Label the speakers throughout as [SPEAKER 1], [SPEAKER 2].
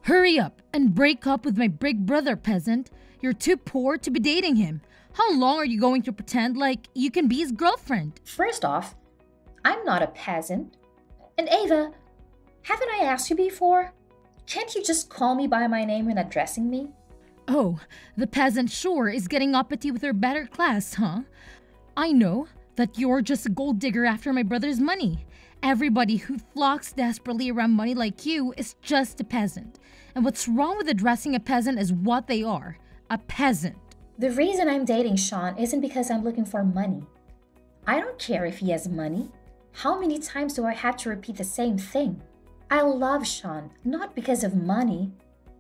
[SPEAKER 1] Hurry up and break up with my big brother, peasant. You're too poor to be dating him. How long are you going to pretend like you can be his girlfriend?
[SPEAKER 2] First off, I'm not a peasant. And Ava, haven't I asked you before? Can't you just call me by my name when addressing me?
[SPEAKER 1] Oh, the peasant sure is getting uppity with her better class, huh? I know that you're just a gold digger after my brother's money. Everybody who flocks desperately around money like you is just a peasant. And what's wrong with addressing a peasant as what they are, a peasant?
[SPEAKER 2] The reason I'm dating Sean isn't because I'm looking for money. I don't care if he has money. How many times do I have to repeat the same thing? I love Sean, not because of money.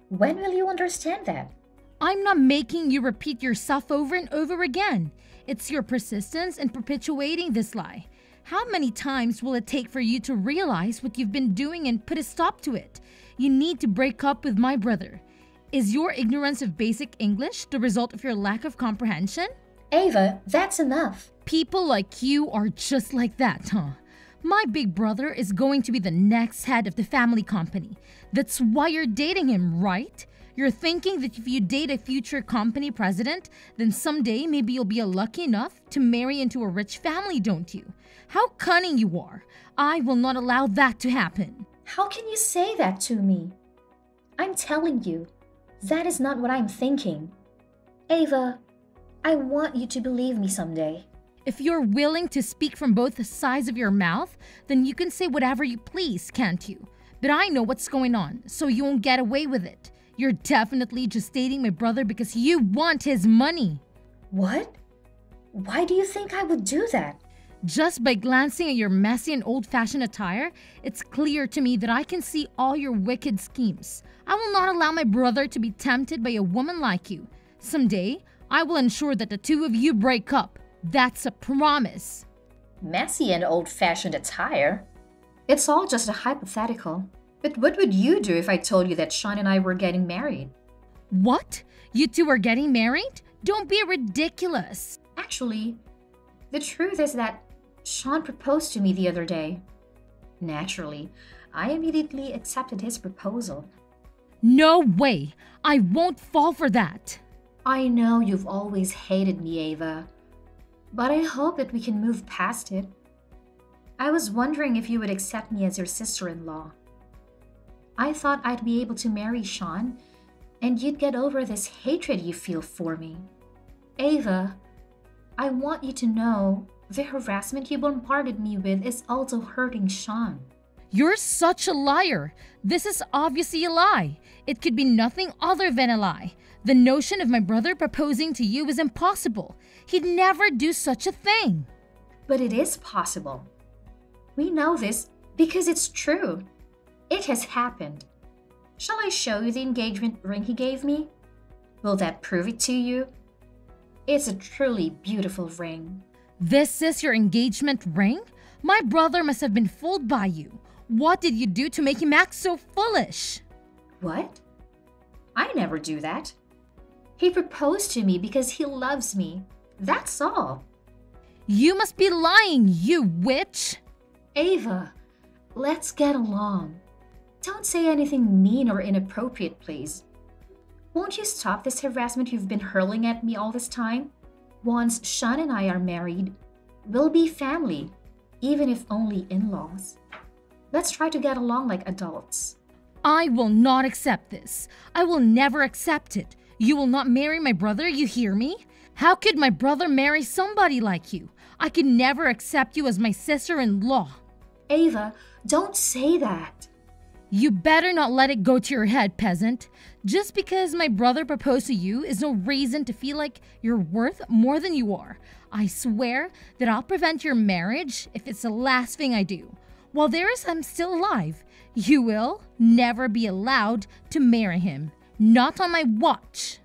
[SPEAKER 2] When will you understand that?
[SPEAKER 1] I'm not making you repeat yourself over and over again. It's your persistence in perpetuating this lie. How many times will it take for you to realize what you've been doing and put a stop to it? You need to break up with my brother. Is your ignorance of basic English the result of your lack of comprehension?
[SPEAKER 2] Ava, that's enough.
[SPEAKER 1] People like you are just like that, huh? My big brother is going to be the next head of the family company. That's why you're dating him, right? You're thinking that if you date a future company president, then someday maybe you'll be lucky enough to marry into a rich family, don't you? How cunning you are. I will not allow that to happen.
[SPEAKER 2] How can you say that to me? I'm telling you, that is not what I'm thinking. Ava, I want you to believe me someday.
[SPEAKER 1] If you're willing to speak from both sides of your mouth, then you can say whatever you please, can't you? But I know what's going on, so you won't get away with it. You're definitely just dating my brother because you want his money.
[SPEAKER 2] What? Why do you think I would do that?
[SPEAKER 1] Just by glancing at your messy and old-fashioned attire, it's clear to me that I can see all your wicked schemes. I will not allow my brother to be tempted by a woman like you. Someday, I will ensure that the two of you break up. That's a promise.
[SPEAKER 2] Messy and old-fashioned attire? It's all just a hypothetical. But what would you do if I told you that Sean and I were getting married?
[SPEAKER 1] What? You two are getting married? Don't be ridiculous.
[SPEAKER 2] Actually, the truth is that Sean proposed to me the other day. Naturally, I immediately accepted his proposal.
[SPEAKER 1] No way! I won't fall for that.
[SPEAKER 2] I know you've always hated me, Ava, but I hope that we can move past it. I was wondering if you would accept me as your sister-in-law. I thought I'd be able to marry Sean, and you'd get over this hatred you feel for me. Ava, I want you to know the harassment you bombarded me with is also hurting Sean.
[SPEAKER 1] You're such a liar. This is obviously a lie. It could be nothing other than a lie. The notion of my brother proposing to you is impossible. He'd never do such a thing.
[SPEAKER 2] But it is possible. We know this because it's true. It has happened. Shall I show you the engagement ring he gave me? Will that prove it to you? It's a truly beautiful ring.
[SPEAKER 1] This is your engagement ring? My brother must have been fooled by you. What did you do to make him act so foolish?
[SPEAKER 2] What? I never do that. He proposed to me because he loves me. That's all.
[SPEAKER 1] You must be lying, you witch!
[SPEAKER 2] Ava, let's get along. Don't say anything mean or inappropriate, please. Won't you stop this harassment you've been hurling at me all this time? Once Sean and I are married, we'll be family, even if only in-laws. Let's try to get along like adults.
[SPEAKER 1] I will not accept this. I will never accept it. You will not marry my brother, you hear me? How could my brother marry somebody like you? I could never accept you as my sister-in-law.
[SPEAKER 2] Ava, don't say that.
[SPEAKER 1] You better not let it go to your head, peasant. Just because my brother proposed to you is no reason to feel like you're worth more than you are. I swear that I'll prevent your marriage if it's the last thing I do. While I'm still alive, you will never be allowed to marry him. Not on my watch.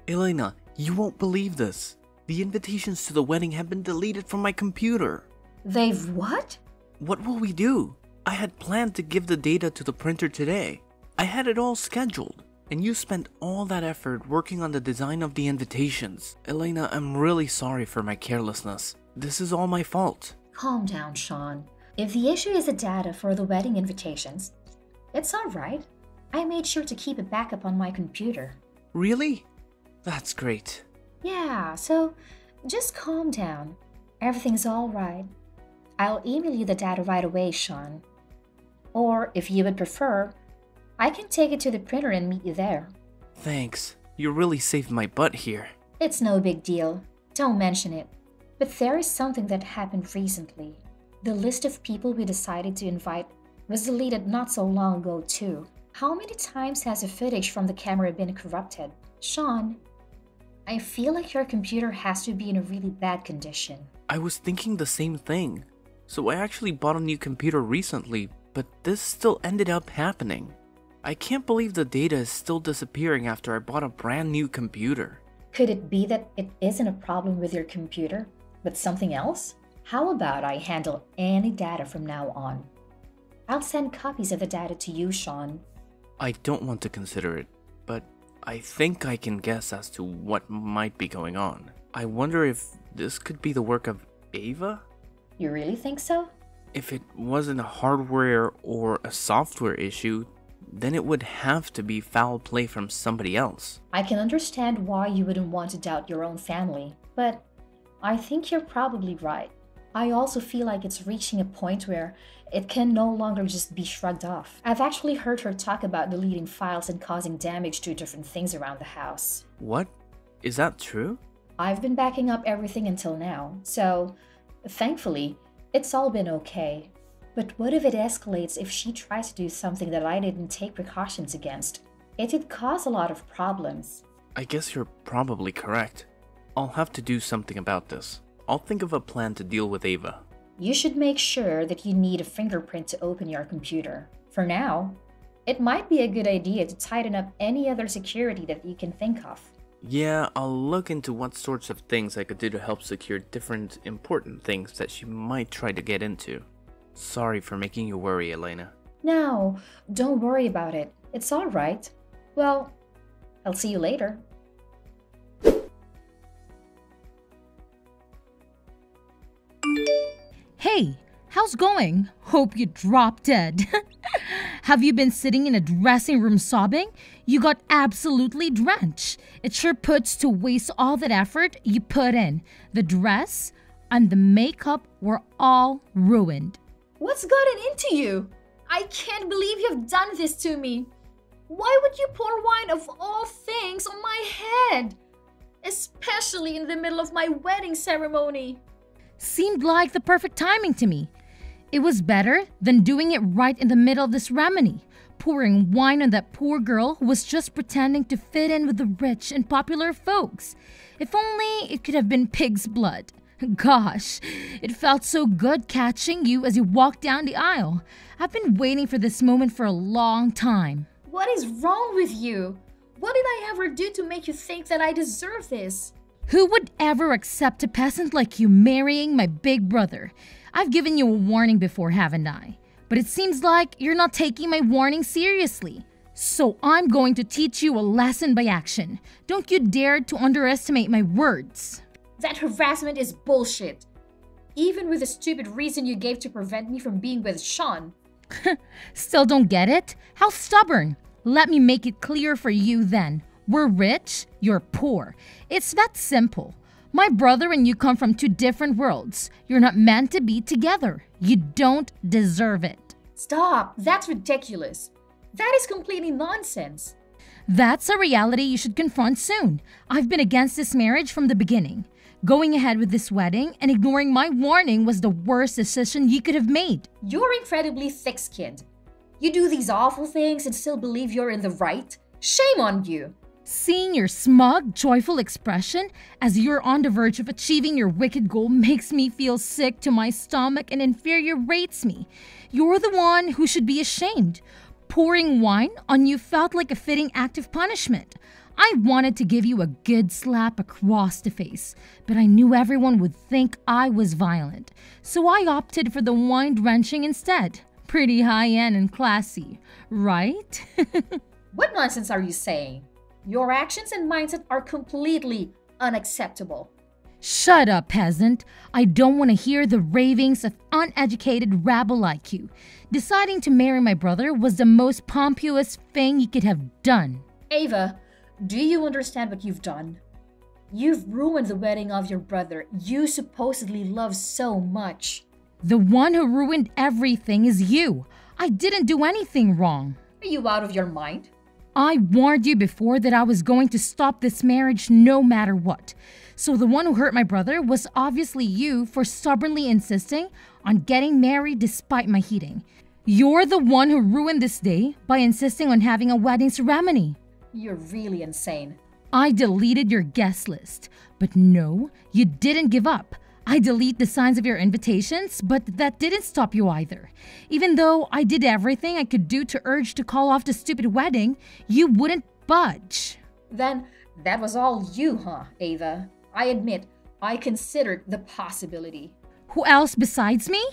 [SPEAKER 3] Elena, you won't believe this. The invitations to the wedding have been deleted from my computer.
[SPEAKER 2] They've what?
[SPEAKER 3] What will we do? I had planned to give the data to the printer today. I had it all scheduled. And you spent all that effort working on the design of the invitations. Elena, I'm really sorry for my carelessness. This is all my fault.
[SPEAKER 2] Calm down, Sean. If the issue is the data for the wedding invitations, it's alright. I made sure to keep a backup on my computer.
[SPEAKER 3] Really? That's great.
[SPEAKER 2] Yeah, so just calm down. Everything's alright. I'll email you the data right away, Sean. Or if you would prefer, I can take it to the printer and meet you there.
[SPEAKER 3] Thanks. You really saved my butt here.
[SPEAKER 2] It's no big deal. Don't mention it. But there is something that happened recently. The list of people we decided to invite was deleted not so long ago too. How many times has the footage from the camera been corrupted? Sean, I feel like your computer has to be in a really bad condition.
[SPEAKER 3] I was thinking the same thing. So I actually bought a new computer recently, but this still ended up happening. I can't believe the data is still disappearing after I bought a brand new computer.
[SPEAKER 2] Could it be that it isn't a problem with your computer, but something else? How about I handle any data from now on? I'll send copies of the data to you, Sean.
[SPEAKER 3] I don't want to consider it, but I think I can guess as to what might be going on. I wonder if this could be the work of Ava?
[SPEAKER 2] You really think so?
[SPEAKER 3] If it wasn't a hardware or a software issue, then it would have to be foul play from somebody else.
[SPEAKER 2] I can understand why you wouldn't want to doubt your own family, but I think you're probably right. I also feel like it's reaching a point where it can no longer just be shrugged off. I've actually heard her talk about deleting files and causing damage to different things around the house.
[SPEAKER 3] What? Is that true?
[SPEAKER 2] I've been backing up everything until now, so thankfully, it's all been okay. But what if it escalates if she tries to do something that I didn't take precautions against? It could cause a lot of problems.
[SPEAKER 3] I guess you're probably correct. I'll have to do something about this. I'll think of a plan to deal with Ava.
[SPEAKER 2] You should make sure that you need a fingerprint to open your computer. For now, it might be a good idea to tighten up any other security that you can think of.
[SPEAKER 3] Yeah, I'll look into what sorts of things I could do to help secure different important things that she might try to get into. Sorry for making you worry, Elena.
[SPEAKER 2] No, don't worry about it. It's all right. Well, I'll see you later.
[SPEAKER 1] Hey, how's going? Hope you dropped dead. Have you been sitting in a dressing room sobbing? You got absolutely drenched. It sure puts to waste all that effort you put in. The dress and the makeup were all ruined.
[SPEAKER 2] What's gotten into you? I can't believe you've done this to me. Why would you pour wine of all things on my head? Especially in the middle of my wedding ceremony.
[SPEAKER 1] Seemed like the perfect timing to me. It was better than doing it right in the middle of the ceremony, pouring wine on that poor girl who was just pretending to fit in with the rich and popular folks. If only it could have been pig's blood. Gosh, it felt so good catching you as you walked down the aisle. I've been waiting for this moment for a long time.
[SPEAKER 2] What is wrong with you? What did I ever do to make you think that I deserve this?
[SPEAKER 1] Who would ever accept a peasant like you marrying my big brother? I've given you a warning before, haven't I? But it seems like you're not taking my warning seriously. So I'm going to teach you a lesson by action. Don't you dare to underestimate my words.
[SPEAKER 2] That harassment is bullshit. Even with the stupid reason you gave to prevent me from being with Sean.
[SPEAKER 1] Still don't get it? How stubborn. Let me make it clear for you then. We're rich, you're poor. It's that simple. My brother and you come from two different worlds. You're not meant to be together. You don't deserve it.
[SPEAKER 2] Stop! That's ridiculous. That is completely nonsense.
[SPEAKER 1] That's a reality you should confront soon. I've been against this marriage from the beginning. Going ahead with this wedding and ignoring my warning was the worst decision you could have made.
[SPEAKER 2] You're incredibly thick-skinned. You do these awful things and still believe you're in the right? Shame on you!
[SPEAKER 1] Seeing your smug, joyful expression as you're on the verge of achieving your wicked goal makes me feel sick to my stomach and infuriates me. You're the one who should be ashamed. Pouring wine on you felt like a fitting act of punishment. I wanted to give you a good slap across the face, but I knew everyone would think I was violent. So I opted for the wine drenching instead. Pretty high-end and classy, right?
[SPEAKER 2] What nonsense are you saying? Your actions and mindset are completely unacceptable.
[SPEAKER 1] Shut up, peasant. I don't want to hear the ravings of uneducated rabble like you. Deciding to marry my brother was the most pompous thing you could have done.
[SPEAKER 2] Ava, do you understand what you've done? You've ruined the wedding of your brother you supposedly love so much.
[SPEAKER 1] The one who ruined everything is you. I didn't do anything wrong.
[SPEAKER 2] Are you out of your mind?
[SPEAKER 1] I warned you before that I was going to stop this marriage no matter what. So the one who hurt my brother was obviously you for stubbornly insisting on getting married despite my heating. You're the one who ruined this day by insisting on having a wedding ceremony.
[SPEAKER 2] You're really insane.
[SPEAKER 1] I deleted your guest list. But no, you didn't give up. I deleted the signs of your invitations, but that didn't stop you either. Even though I did everything I could do to urge to call off the stupid wedding, you wouldn't budge.
[SPEAKER 2] Then that was all you, huh, Ava? I admit, I considered the possibility.
[SPEAKER 1] Who else besides me?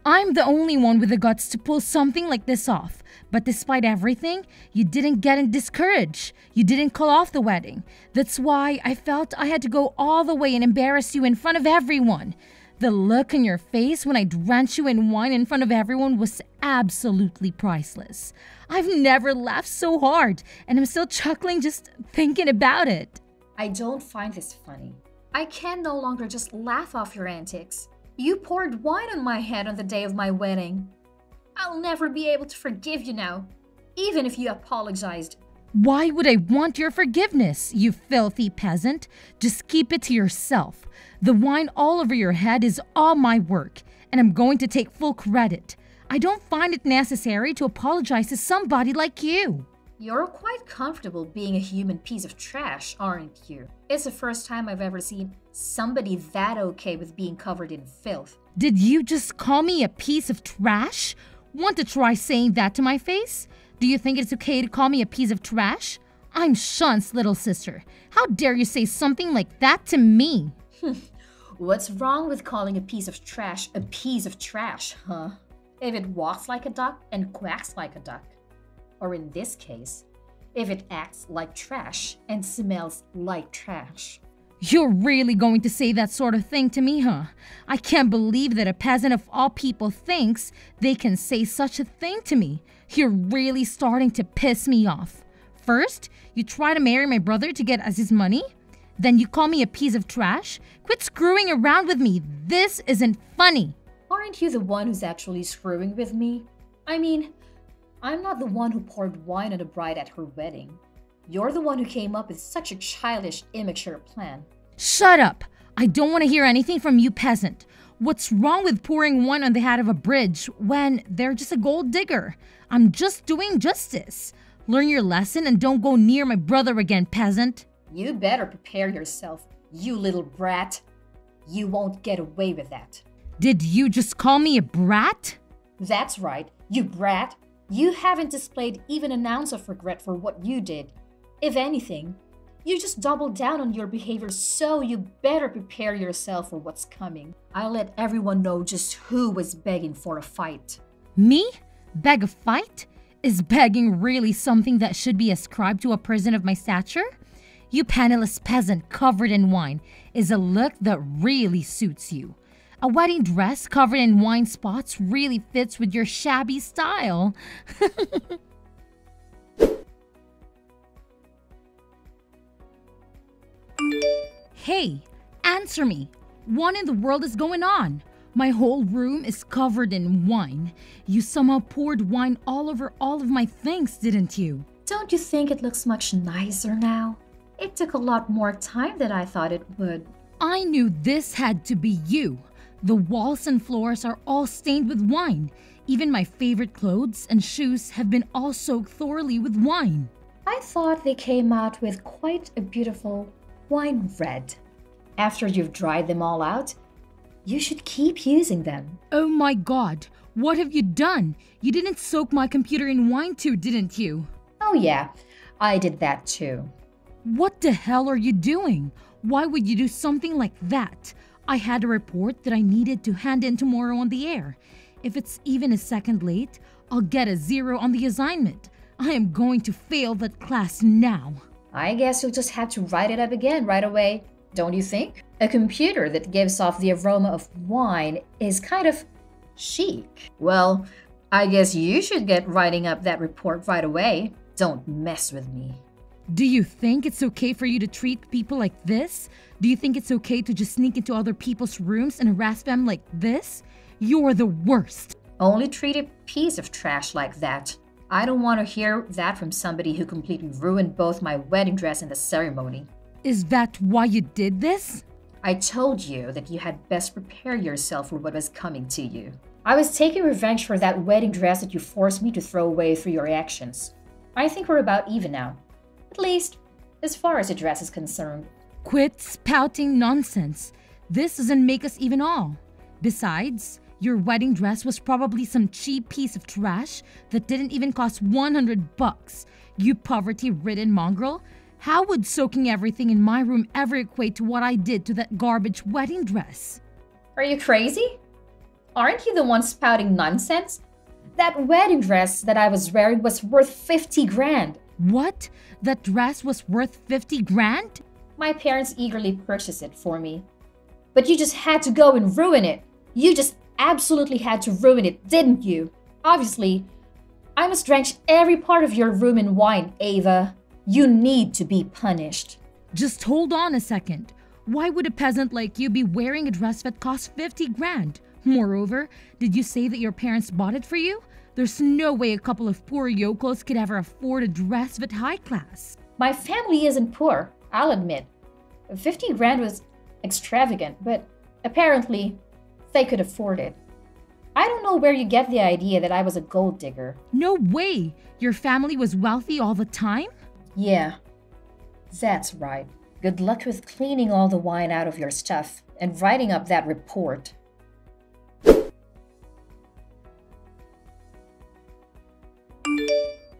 [SPEAKER 1] I'm the only one with the guts to pull something like this off. But despite everything, you didn't get discouraged. You didn't call off the wedding. That's why I felt I had to go all the way and embarrass you in front of everyone. The look on your face when I drenched you in wine in front of everyone was absolutely priceless. I've never laughed so hard, and I'm still chuckling just thinking about it.
[SPEAKER 2] I don't find this funny. I can no longer just laugh off your antics. You poured wine on my head on the day of my wedding. I'll never be able to forgive you now, even if you apologized.
[SPEAKER 1] Why would I want your forgiveness, you filthy peasant? Just keep it to yourself. The wine all over your head is all my work, and I'm going to take full credit. I don't find it necessary to apologize to somebody like you.
[SPEAKER 2] You're quite comfortable being a human piece of trash, aren't you? It's the first time I've ever seen somebody that okay with being covered in filth.
[SPEAKER 1] Did you just call me a piece of trash? Want to try saying that to my face? Do you think it's okay to call me a piece of trash? I'm Sean's little sister. How dare you say something like that to me?
[SPEAKER 2] What's wrong with calling a piece of trash, huh? If it walks like a duck and quacks like a duck. Or in this case, if it acts like trash and smells like trash.
[SPEAKER 1] You're really going to say that sort of thing to me, huh? I can't believe that a peasant of all people thinks they can say such a thing to me. You're really starting to piss me off. First, you try to marry my brother to get us his money. Then you call me a piece of trash. Quit screwing around with me. This isn't funny.
[SPEAKER 2] Aren't you the one who's actually screwing with me? I mean, I'm not the one who poured wine on the bride at her wedding. You're the one who came up with such a childish, immature plan.
[SPEAKER 1] Shut up! I don't want to hear anything from you, peasant. What's wrong with pouring wine on the head of a bridge when they're just a gold digger? I'm just doing justice. Learn your lesson and don't go near my brother again, peasant.
[SPEAKER 2] You better prepare yourself, you little brat. You won't get away with that.
[SPEAKER 1] Did you just call me a brat?
[SPEAKER 2] That's right, you brat. You haven't displayed even an ounce of regret for what you did. If anything, you just doubled down on your behavior, so you better prepare yourself for what's coming. I'll let everyone know just who was begging for a fight.
[SPEAKER 1] Me? Beg a fight? Is begging really something that should be ascribed to a person of my stature? You penniless peasant covered in wine is a look that really suits you. A wedding dress covered in wine spots really fits with your shabby style. Hey, answer me. What in the world is going on? My whole room is covered in wine. You somehow poured wine all over all of my things, didn't you?
[SPEAKER 2] Don't you think it looks much nicer now? It took a lot more time than I thought it would.
[SPEAKER 1] I knew this had to be you. The walls and floors are all stained with wine. Even my favorite clothes and shoes have been all soaked thoroughly with wine.
[SPEAKER 2] I thought they came out with quite a beautiful wine red. After you've dried them all out, you should keep using them.
[SPEAKER 1] Oh my god, what have you done? You didn't soak my computer in wine too, didn't you?
[SPEAKER 2] Oh yeah, I did that too.
[SPEAKER 1] What the hell are you doing? Why would you do something like that? I had a report that I needed to hand in tomorrow on the air. If it's even a second late, I'll get a 0 on the assignment. I am going to fail that class now.
[SPEAKER 2] I guess you'll just have to write it up again right away. don't you think? A computer that gives off the aroma of wine is kind of chic. Well, I guess you should get writing up that report right away. Don't mess with me.
[SPEAKER 1] Do you think it's okay for you to treat people like this? Do you think it's okay to just sneak into other people's rooms and harass them like this? You're the worst.
[SPEAKER 2] Only treat a piece of trash like that. I don't want to hear that from somebody who completely ruined both my wedding dress and the ceremony.
[SPEAKER 1] Is that why you did this?
[SPEAKER 2] I told you that you had best prepare yourself for what was coming to you. I was taking revenge for that wedding dress that you forced me to throw away through your actions. I think we're about even now. At least, as far as the dress is concerned.
[SPEAKER 1] Quit spouting nonsense. This doesn't make us even all. Besides, your wedding dress was probably some cheap piece of trash that didn't even cost $100. You poverty-ridden mongrel. How would soaking everything in my room ever equate to what I did to that garbage wedding dress?
[SPEAKER 2] Are you crazy? Aren't you the one spouting nonsense? That wedding dress that I was wearing was worth 50 grand.
[SPEAKER 1] What? That dress was worth 50 grand?
[SPEAKER 2] My parents eagerly purchased it for me. But you just had to go and ruin it. You just absolutely had to ruin it, didn't you? Obviously, I must drench every part of your room in wine, Ava. You need to be punished.
[SPEAKER 1] Just hold on a second. Why would a peasant like you be wearing a dress that costs 50 grand? Moreover, did you say that your parents bought it for you? There's no way a couple of poor yokels could ever afford a dress that high class.
[SPEAKER 2] My family isn't poor, I'll admit. 50 grand was extravagant, but apparently they could afford it. I don't know where you get the idea that I was a gold digger.
[SPEAKER 1] No way! Your family was wealthy all the time?
[SPEAKER 2] Yeah, that's right. Good luck with cleaning all the wine out of your stuff and writing up that report.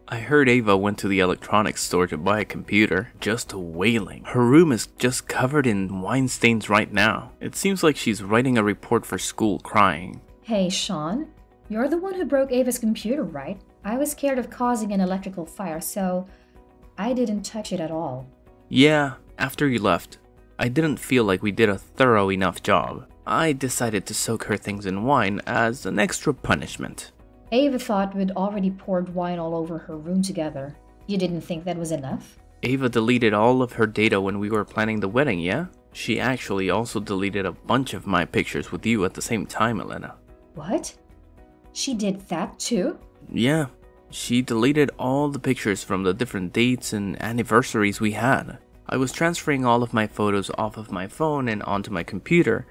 [SPEAKER 3] I heard Ava went to the electronics store to buy a computer, just wailing. Her room is just covered in wine stains right now. It seems like she's writing a report for school crying.
[SPEAKER 2] Hey, Sean, you're the one who broke Ava's computer, right? I was scared of causing an electrical fire, so I didn't touch it at all.
[SPEAKER 3] Yeah, after you left, I didn't feel like we did a thorough enough job. I decided to soak her things in wine as an extra punishment.
[SPEAKER 2] Ava thought we'd already poured wine all over her room together. You didn't think that was enough?
[SPEAKER 3] Ava deleted all of her data when we were planning the wedding, yeah? She actually also deleted a bunch of my pictures with you at the same time, Elena.
[SPEAKER 2] What? She did that too?
[SPEAKER 3] Yeah, she deleted all the pictures from the different dates and anniversaries we had. I was transferring all of my photos off of my phone and onto my computer,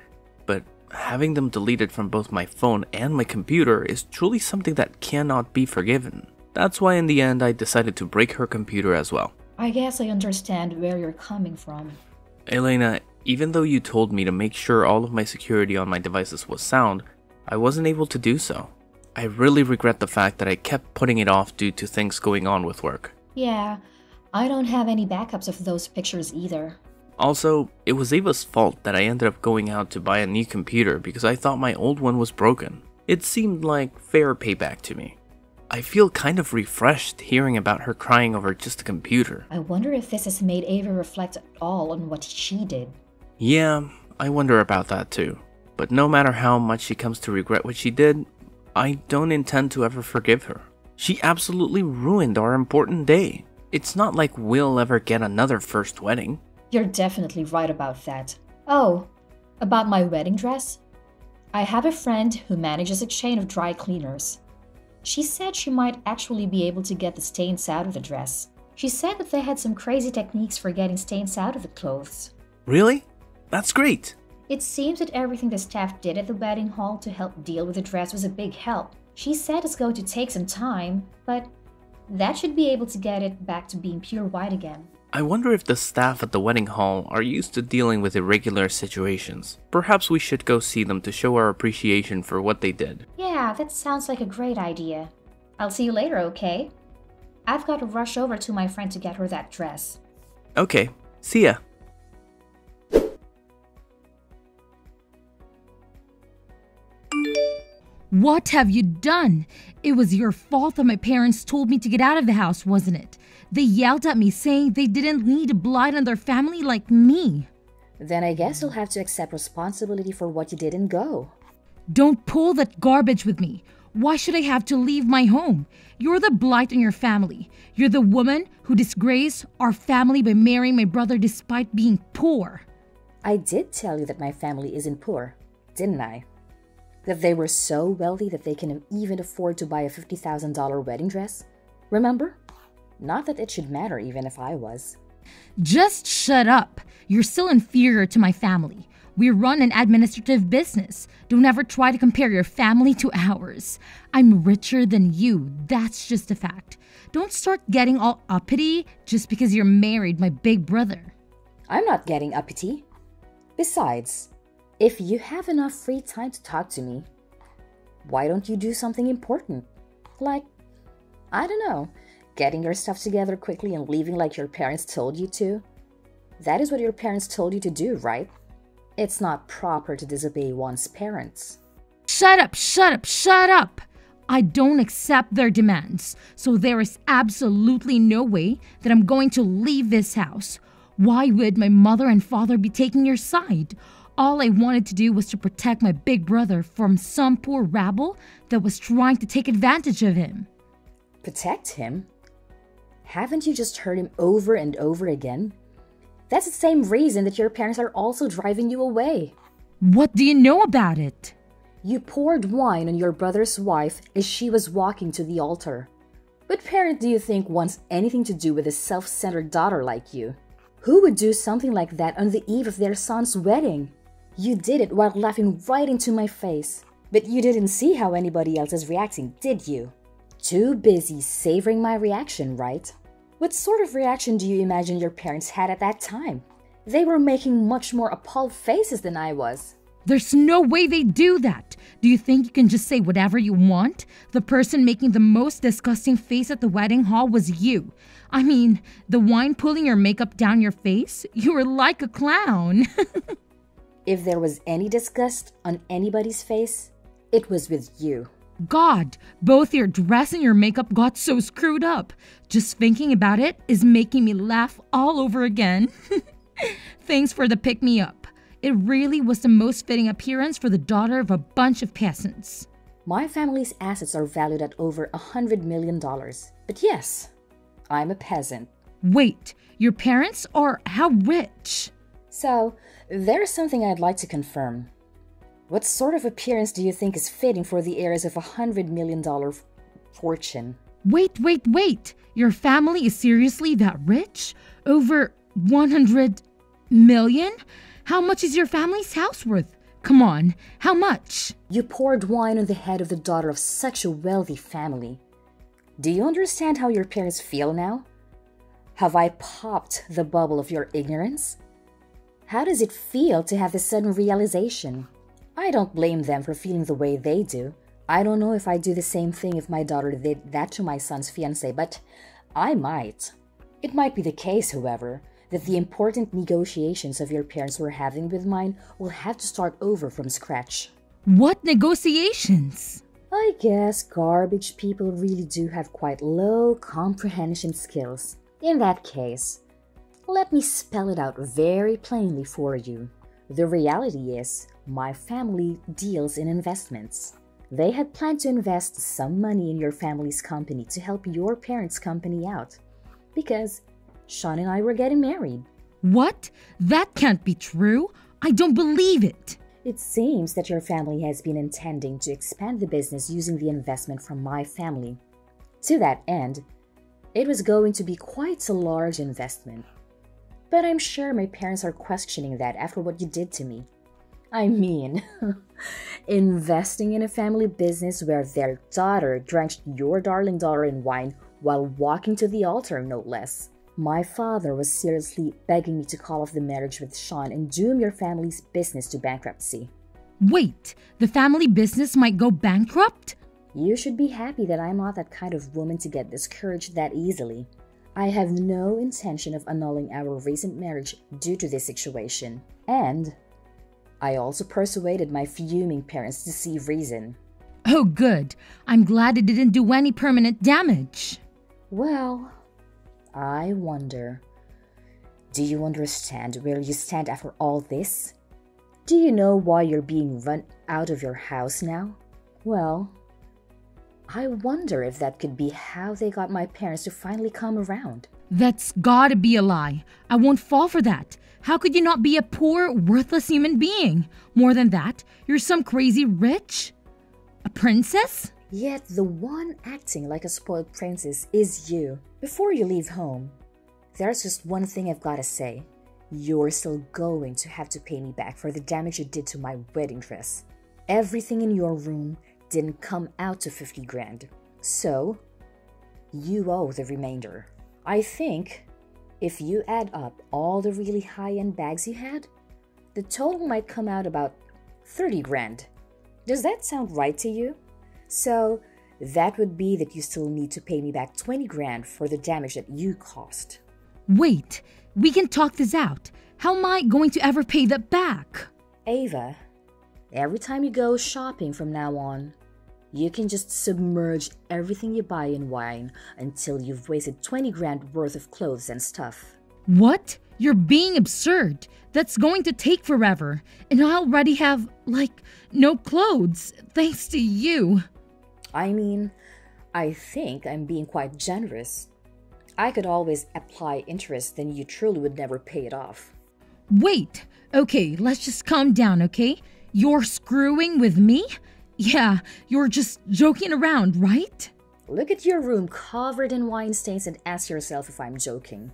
[SPEAKER 3] but having them deleted from both my phone and my computer is truly something that cannot be forgiven. That's why in the end I decided to break her computer as well.
[SPEAKER 2] I guess I understand where you're coming from.
[SPEAKER 3] Elena, even though you told me to make sure all of my security on my devices was sound, I wasn't able to do so. I really regret the fact that I kept putting it off due to things going on with work.
[SPEAKER 2] Yeah, I don't have any backups of those pictures either.
[SPEAKER 3] Also, it was Ava's fault that I ended up going out to buy a new computer because I thought my old one was broken. It seemed like fair payback to me. I feel kind of refreshed hearing about her crying over just a computer.
[SPEAKER 2] I wonder if this has made Ava reflect at all on what she did.
[SPEAKER 3] Yeah, I wonder about that too. But no matter how much she comes to regret what she did, I don't intend to ever forgive her. She absolutely ruined our important day. It's not like we'll ever get another first wedding.
[SPEAKER 2] You're definitely right about that. Oh, about my wedding dress? I have a friend who manages a chain of dry cleaners. She said she might actually be able to get the stains out of the dress. She said that they had some crazy techniques for getting stains out of the clothes.
[SPEAKER 3] Really? That's great.
[SPEAKER 2] It seems that everything the staff did at the wedding hall to help deal with the dress was a big help. She said it's going to take some time, but that should be able to get it back to being pure white again.
[SPEAKER 3] I wonder if the staff at the wedding hall are used to dealing with irregular situations. Perhaps we should go see them to show our appreciation for what they did.
[SPEAKER 2] Yeah, that sounds like a great idea. I'll see you later, okay? I've got to rush over to my friend to get her that dress.
[SPEAKER 3] Okay, see ya.
[SPEAKER 1] What have you done? It was your fault that my parents told me to get out of the house, wasn't it? They yelled at me saying they didn't need a blight on their family like me.
[SPEAKER 4] Then I guess you'll have to accept responsibility for what you didn't go.
[SPEAKER 1] Don't pull that garbage with me. Why should I have to leave my home? You're the blight on your family. You're the woman who disgraced our family by marrying my brother despite being poor.
[SPEAKER 4] I did tell you that my family isn't poor, didn't I? That they were so wealthy that they can even afford to buy a $50,000 wedding dress. Remember? Not that it should matter even if I was.
[SPEAKER 1] Just shut up. You're still inferior to my family. We run an administrative business. Don't ever try to compare your family to ours. I'm richer than you. That's just a fact. Don't start getting all uppity just because you're married my big brother.
[SPEAKER 4] I'm not getting uppity. Besides, if you have enough free time to talk to me, why don't you do something important? Like, I don't know, getting your stuff together quickly and leaving like your parents told you to? That is what your parents told you to do, right? It's not proper to disobey one's parents.
[SPEAKER 1] Shut up, shut up, shut up! I don't accept their demands, so there is absolutely no way that I'm going to leave this house. Why would my mother and father be taking your side? All I wanted to do was to protect my big brother from some poor rabble that was trying to take advantage of him.
[SPEAKER 4] Protect him? Haven't you just heard him over and over again? That's the same reason that your parents are also driving you away.
[SPEAKER 1] What do you know about it?
[SPEAKER 4] You poured wine on your brother's wife as she was walking to the altar. What parent do you think wants anything to do with a self-centered daughter like you? Who would do something like that on the eve of their son's wedding? You did it while laughing right into my face. But you didn't see how anybody else is reacting, did you? Too busy savoring my reaction, right? What sort of reaction do you imagine your parents had at that time? They were making much more appalled faces than I was.
[SPEAKER 1] There's no way they do that. Do you think you can just say whatever you want? The person making the most disgusting face at the wedding hall was you. I mean, the wine pulling your makeup down your face? You were like a clown.
[SPEAKER 4] If there was any disgust on anybody's face, it was with you.
[SPEAKER 1] God, both your dress and your makeup got so screwed up. Just thinking about it is making me laugh all over again. Thanks for the pick-me-up. It really was the most fitting appearance for the daughter of a bunch of peasants.
[SPEAKER 4] My family's assets are valued at over $100 million. But yes, I'm a peasant.
[SPEAKER 1] Wait, your parents are how rich?
[SPEAKER 4] So, there's something I'd like to confirm. What sort of appearance do you think is fitting for the heirs of $100 million fortune?
[SPEAKER 1] Wait. Your family is seriously that rich? Over 100 million? How much is your family's house worth? Come on, how much?
[SPEAKER 4] You poured wine on the head of the daughter of such a wealthy family. Do you understand how your parents feel now? Have I popped the bubble of your ignorance? How does it feel to have this sudden realization? I don't blame them for feeling the way they do. I don't know if I'd do the same thing if my daughter did that to my son's fiancé, but I might. It might be the case, however, that the important negotiations of your parents were having with mine will have to start over from scratch.
[SPEAKER 1] What negotiations?
[SPEAKER 4] I guess garbage people really do have quite low comprehension skills. In that case, let me spell it out very plainly for you. The reality is, my family deals in investments. They had planned to invest some money in your family's company to help your parents' company out. Because Sean and I were getting married.
[SPEAKER 1] What? That can't be true. I don't believe it.
[SPEAKER 4] It seems that your family has been intending to expand the business using the investment from my family. To that end, it was going to be quite a large investment. But I'm sure my parents are questioning that after what you did to me. I mean, investing in a family business where their daughter drenched your darling daughter in wine while walking to the altar, no less. My father was seriously begging me to call off the marriage with Sean and doom your family's business to bankruptcy.
[SPEAKER 1] Wait, the family business might go bankrupt?
[SPEAKER 4] You should be happy that I'm not that kind of woman to get discouraged that easily. I have no intention of annulling our recent marriage due to this situation. And I also persuaded my fuming parents to see reason.
[SPEAKER 1] Oh, good. I'm glad it didn't do any permanent damage.
[SPEAKER 4] Well, I wonder. Do you understand where you stand after all this? Do you know why you're being run out of your house now? Well, I wonder if that could be how they got my parents to finally come around.
[SPEAKER 1] That's gotta be a lie. I won't fall for that. How could you not be a poor, worthless human being? More than that, you're some crazy rich? A princess?
[SPEAKER 4] Yet the one acting like a spoiled princess is you. Before you leave home, there's just one thing I've gotta say. You're still going to have to pay me back for the damage you did to my wedding dress. Everything in your room didn't come out to 50 grand. So, you owe the remainder. I think if you add up all the really high-end bags you had, the total might come out about 30 grand. Does that sound right to you? So, that would be that you still need to pay me back 20 grand for the damage that you caused.
[SPEAKER 1] Wait, we can talk this out. How am I going to ever pay that back?
[SPEAKER 4] Ava, every time you go shopping from now on, you can just submerge everything you buy in wine until you've wasted 20 grand worth of clothes and stuff.
[SPEAKER 1] What? You're being absurd. That's going to take forever. And I already have, no clothes, thanks to you.
[SPEAKER 4] I mean, I think I'm being quite generous. I could always apply interest, then you truly would never pay it off.
[SPEAKER 1] Wait, okay, let's just calm down, okay? You're screwing with me? Yeah, you're just joking around, right?
[SPEAKER 4] Look at your room covered in wine stains and ask yourself if I'm joking.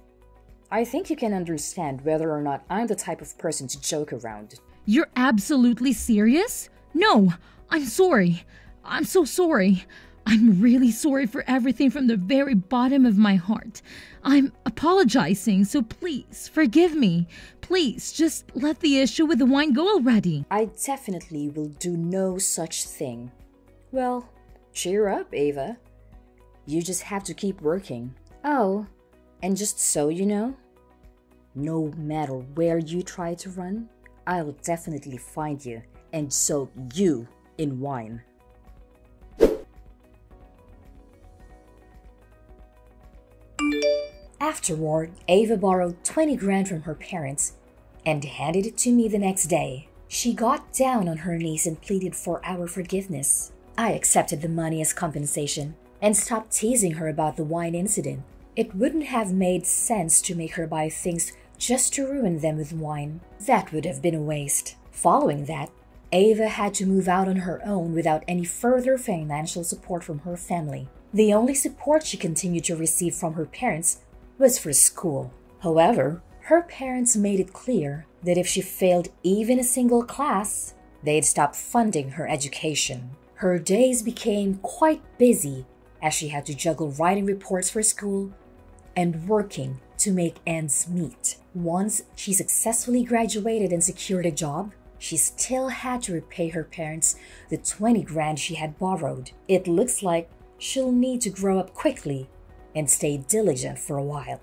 [SPEAKER 4] I think you can understand whether or not I'm the type of person to joke around.
[SPEAKER 1] You're absolutely serious? No, I'm sorry. I'm so sorry. I'm really sorry for everything from the very bottom of my heart. I'm apologizing, so please forgive me. Please, just let the issue with the wine go already.
[SPEAKER 4] I definitely will do no such thing. Well, cheer up, Ava. You just have to keep working. Oh, and just so you know, no matter where you try to run, I'll definitely find you and soak you in wine. Afterward, Ava borrowed 20 grand from her parents and handed it to me the next day. She got down on her knees and pleaded for our forgiveness. I accepted the money as compensation and stopped teasing her about the wine incident. It wouldn't have made sense to make her buy things just to ruin them with wine. That would have been a waste. Following that, Ava had to move out on her own without any further financial support from her family. The only support she continued to receive from her parents was for school. However, her parents made it clear that if she failed even a single class, they'd stop funding her education. Her days became quite busy as she had to juggle writing reports for school and working to make ends meet. Once she successfully graduated and secured a job, she still had to repay her parents the 20 grand she had borrowed. It looks like she'll need to grow up quickly and stay diligent for a while.